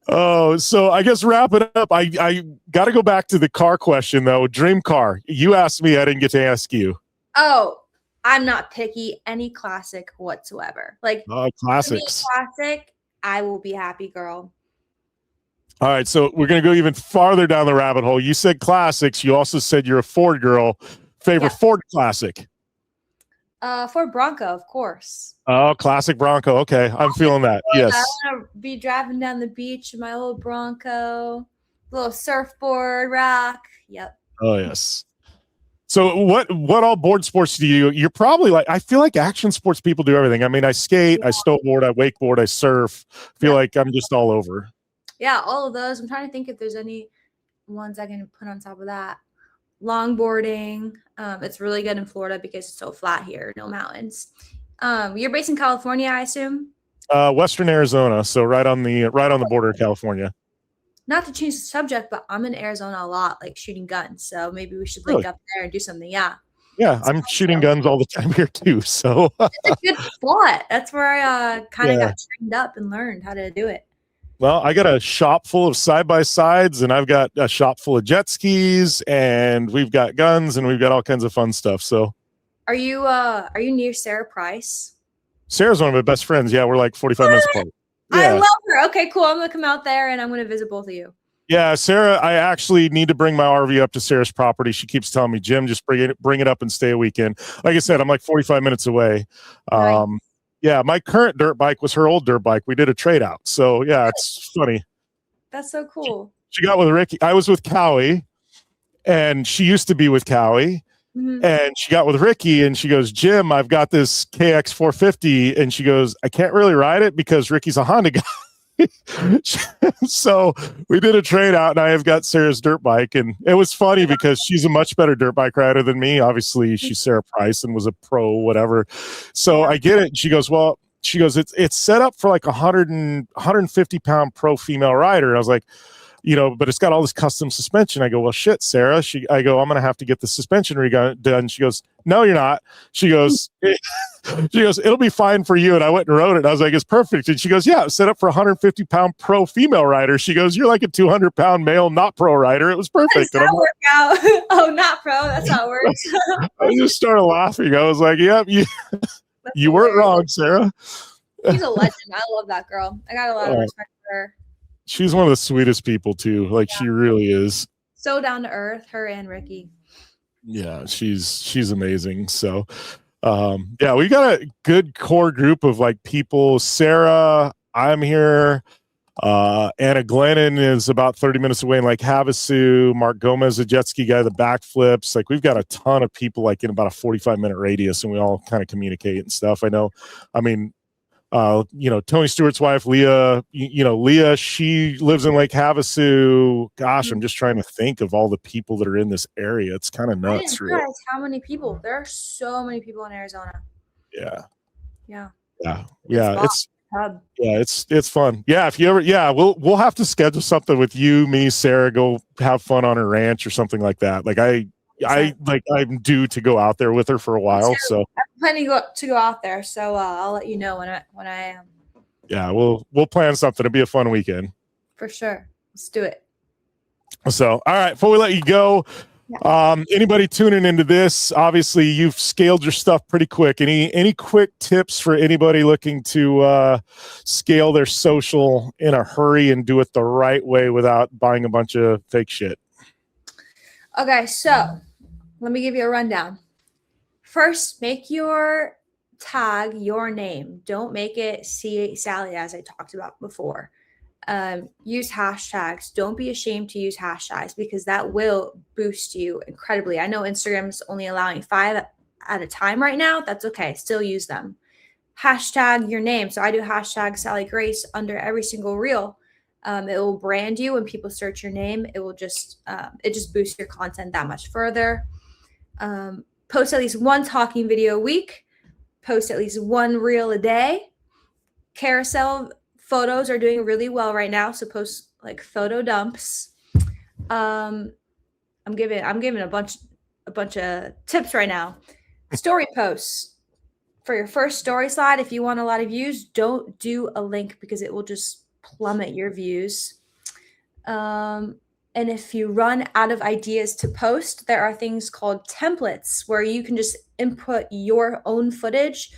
Oh, so I guess wrap it up. I got to go back to the car question though. Dream car. You asked me, I didn't get to ask you. Oh, I'm not picky. Any classic whatsoever. Like classics. Classic, I will be happy, girl. All right, so we're going to go even farther down the rabbit hole. You said classics. You also said you're a Ford girl. Favorite Ford classic? Ford Bronco, of course. Oh, classic Bronco. Okay, I'm feeling that. Yes. I want to be driving down the beach in my old Bronco, little surfboard rack. Yep. Oh, yes. So what all board sports do you? You're probably like, I feel like action sports people do everything. I mean, I skate, I snowboard, I wakeboard, I surf. I feel like I'm just all over. Yeah, all of those. I'm trying to think if there's any ones I can put on top of that. Longboarding. It's really good in Florida because it's so flat here, no mountains. You're based in California, I assume? Western Arizona, so right on the border of California. Not to change the subject, but I'm in Arizona a lot, like shooting guns. So maybe we should link up there and do something. Yeah. Yeah, I'm shooting guns all the time here too. So it's a good spot. That's where I kind of got trained up and learned how to do it. Well, I got a shop full of side-by-sides, and I've got a shop full of jet skis, and we've got guns, and we've got all kinds of fun stuff. So are you near Sarah Price? Sarah's one of my best friends. Yeah, we're like 45 minutes apart. Yeah. I love her. Okay, cool. I'm going to come out there, and I'm going to visit both of you. Yeah, Sarah, I actually need to bring my RV up to Sarah's property. She keeps telling me, Jim, just bring it up and stay a weekend. Like I said, I'm like 45 minutes away. Nice. Yeah, my current dirt bike was her old dirt bike. We did a trade out. So yeah, it's funny. That's so cool. She got with Ricky. I was with Cowie, and she used to be with Cowie. Mm-hmm. And she got with Ricky, and she goes, Jim, I've got this KX 450. And she goes, I can't really ride it because Ricky's a Honda guy. So we did a trade out, and I have got Sarah's dirt bike, and it was funny because she's a much better dirt bike rider than me. Obviously, she's Sarah Price and was a pro, whatever. So I get it. And she goes, well, it's set up for like 150-pound pro female rider. And I was like, but it's got all this custom suspension. I go, well, shit, Sarah. I go, I'm going to have to get the suspension redone. She goes, no, you're not. She goes, it'll be fine for you. And I went and rode it. And I was like, it's perfect. And she goes, yeah, it's set up for 150-pound pro female rider. She goes, you're like a 200-pound male, not pro rider. It was perfect. How does that work out? Oh, not pro. That's how it works. I just started laughing. I was like, yep, you weren't wrong, Sarah. She's a legend. I love that girl. I got a lot of respect for her. She's one of the sweetest people too. Like she really is. So down to earth, her and Ricky. Yeah, she's amazing. So we got a good core group of like people. Sarah, I'm here. Anna Glennon is about 30 minutes away in Lake Havasu. Mark Gomez, a jet ski guy, the backflips. Like we've got a ton of people like in about a 45-minute radius, and we all kind of communicate and stuff. Tony Stewart's wife, Leah, Leah, she lives in Lake Havasu. Gosh, I'm just trying to think of all the people that are in this area. It's kind of nuts. I didn't realize how many people. There are so many people in Arizona. Yeah. It's fun. Yeah. If you ever, we'll have to schedule something with you, me, Sarah, go have fun on her ranch or something like that. Like I'm due to go out there with her for a while. So I'm planning to go out there. So I'll let you know when I am. Yeah, we'll plan something. It'll be a fun weekend. For sure. Let's do it. So, all right, before we let you go, anybody tuning into this, obviously you've scaled your stuff pretty quick. Any quick tips for anybody looking to scale their social in a hurry and do it the right way without buying a bunch of fake shit? Okay, so let me give you a rundown. First, make your tag your name. Don't make it Sallie, as I talked about before. Use hashtags. Don't be ashamed to use hashtags because that will boost you incredibly. I know Instagram is only allowing 5 at a time right now. That's okay. Still use them. Hashtag your name. So I do hashtag Sallie Grace under every single reel. It will brand you when people search your name. It will just boosts your content that much further. Post at least one talking video a week. Post at least one reel a day. Carousel photos are doing really well right now, so post like photo dumps. I'm giving a bunch of tips right now. Story posts. For your first story slide, if you want a lot of views, don't do a link because it will just plummet your views. And if you run out of ideas to post, there are things called templates where you can just input your own footage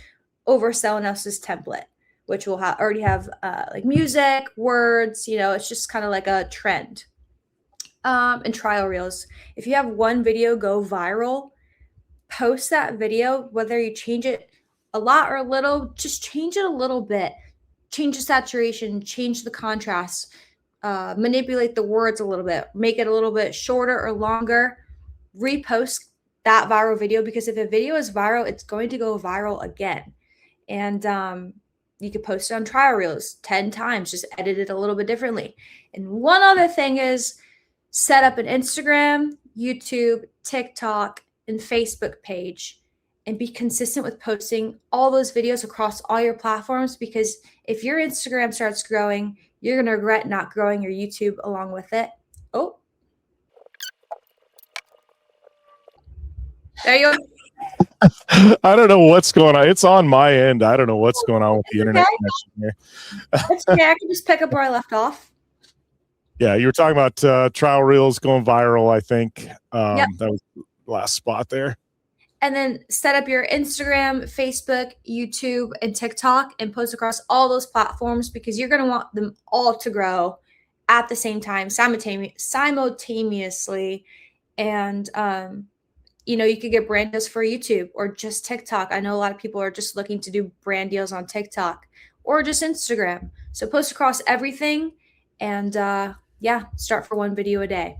over someone else's template, which will already have like music, words, it's just kind of like a trend. And trial reels. If you have one video go viral, post that video, whether you change it a lot or a little, just change it a little bit. Change the saturation, change the contrast, manipulate the words a little bit, make it a little bit shorter or longer, repost that viral video because if a video is viral, it's going to go viral again. And you could post it on trial reels 10 times, just edit it a little bit differently. And one other thing is set up an Instagram, YouTube, TikTok, and Facebook page and be consistent with posting all those videos across all your platforms because if your Instagram starts growing, you're going to regret not growing your YouTube along with it. Oh. There you go. I don't know what's going on. It's on my end. I don't know what's going on with the internet connection here. That's okay. I can just pick up where I left off. Yeah, you were talking about trial reels going viral, I think. Yep. That was the last spot there. And then set up your Instagram, Facebook, YouTube, and TikTok and post across all those platforms because you're going to want them all to grow at the same time, simultaneously. And, you could get brand deals for YouTube or just TikTok. I know a lot of people are just looking to do brand deals on TikTok or just Instagram. So post across everything and, start for one video a day.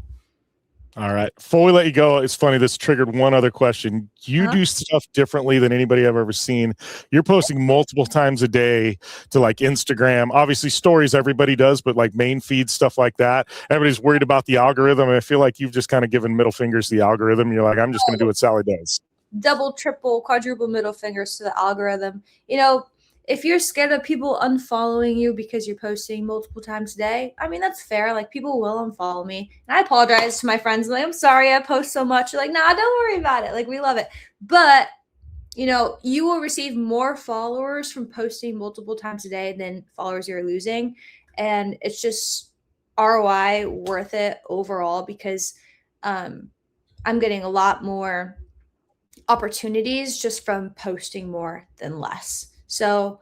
All right. Before we let you go, it's funny. This triggered one other question. You do stuff differently than anybody I've ever seen. You're posting multiple times a day to like Instagram, obviously stories everybody does, but like main feed stuff like that. Everybody's worried about the algorithm. And I feel like you've just kind of given middle fingers to the algorithm. You're like, I'm just going to do what Sallie does. Double, triple, quadruple middle fingers to the algorithm. You know, if you're scared of people unfollowing you because you're posting multiple times a day, I mean, that's fair. Like, people will unfollow me. And I apologize to my friends. Like, I'm sorry I post so much. They're like, nah, don't worry about it. Like, we love it. But, you know, you will receive more followers from posting multiple times a day than followers you're losing. And it's just ROI worth it overall because I'm getting a lot more opportunities just from posting more than less. So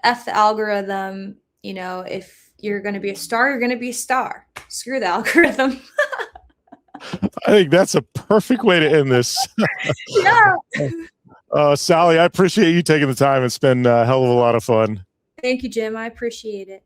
F the algorithm, you know, if you're going to be a star, you're going to be a star. Screw the algorithm. I think that's a perfect way to end this. Yeah. Sallie, I appreciate you taking the time. It's been a hell of a lot of fun. Thank you, Jim. I appreciate it.